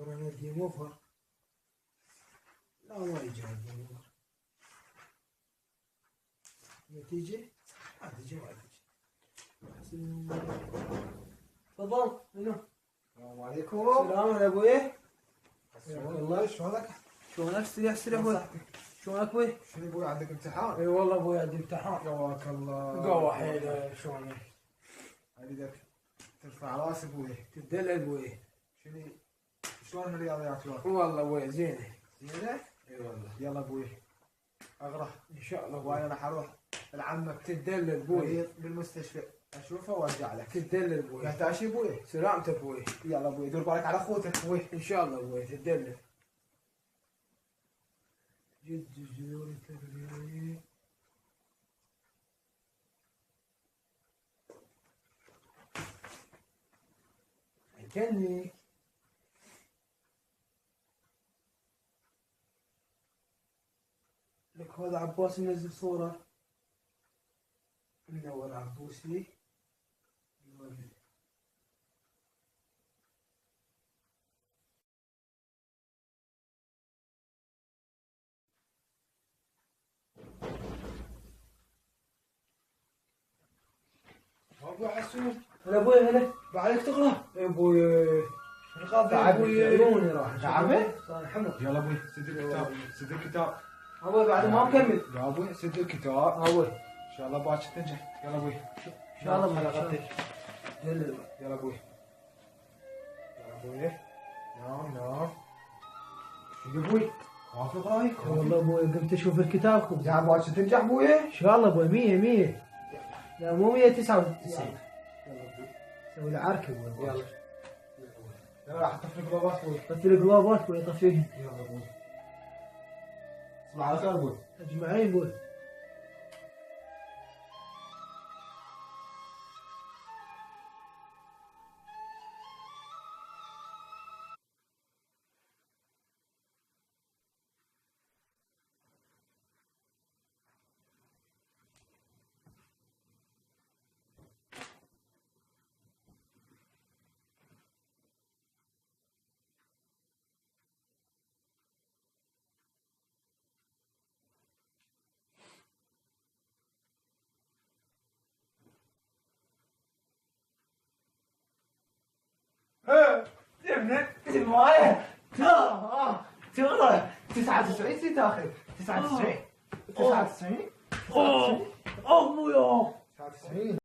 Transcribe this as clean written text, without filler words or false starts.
ورانا الجيم اوفر. لا ما يجي الجيم اوفر. النتيجة ما تجي ما تجي. تفضل منو؟ السلام عليكم. السلام يا ابوي. والله شلونك؟ شلونك؟ استريح ابوي. شلونك ابوي؟ شنو ابوي عندك امتحان؟ اي والله ابوي عندي امتحان. قواك الله. قوا حيل شلونك؟ اريدك ترفع راسي ابوي. تدلل ابوي. شنو شلون الرياضيات شلون؟ والله ابوي زينة. زينة؟ اي والله. يلا ابوي اغرح ان شاء الله وانا ابوي. راح اروح لعمك تدلل ابوي. مريض بالمستشفى اشوفه وارجع لك. تدلل ابوي. يحتاج ابوي؟ سلامتك ابوي. يلا ابوي دور بالك على اخوتك ابوي. ان شاء الله ابوي تدلل. جد جذور التدليل. كني لك هذا عباس منزل صورة منور عبوسي. ابو حسون هلا ابوي هلا. بعدك تقرا؟ يا ابوي تعبت ابوي عيوني راح. تعبت؟ صار حمر. يلا ابوي سد الكتاب سد الكتاب. ابوي بعد ما مكمل. يا ابوي سد الكتاب. ابوي ان شاء الله باكر تنجح. يلا ابوي ان شاء الله حلقتك. دلل. يلا ابوي. يلا ابوي نام نام. شو ابوي؟ كافي غايب والله ابوي قمت اشوف الكتاب خبز. زين باكر تنجح ابوي؟ ان شاء الله ابوي 100. لا مو 199. يلا ابوي سوي له عركه ابوي. يلا يلا راح اطفي القلوبات ابوي. طفي القلوبات ابوي طفيهم. يلا ابوي تصبح على خير ابوي. اجمعين ابوي. ابن معايا تغرى 99 سي تاخذ 99 99 ابويا 99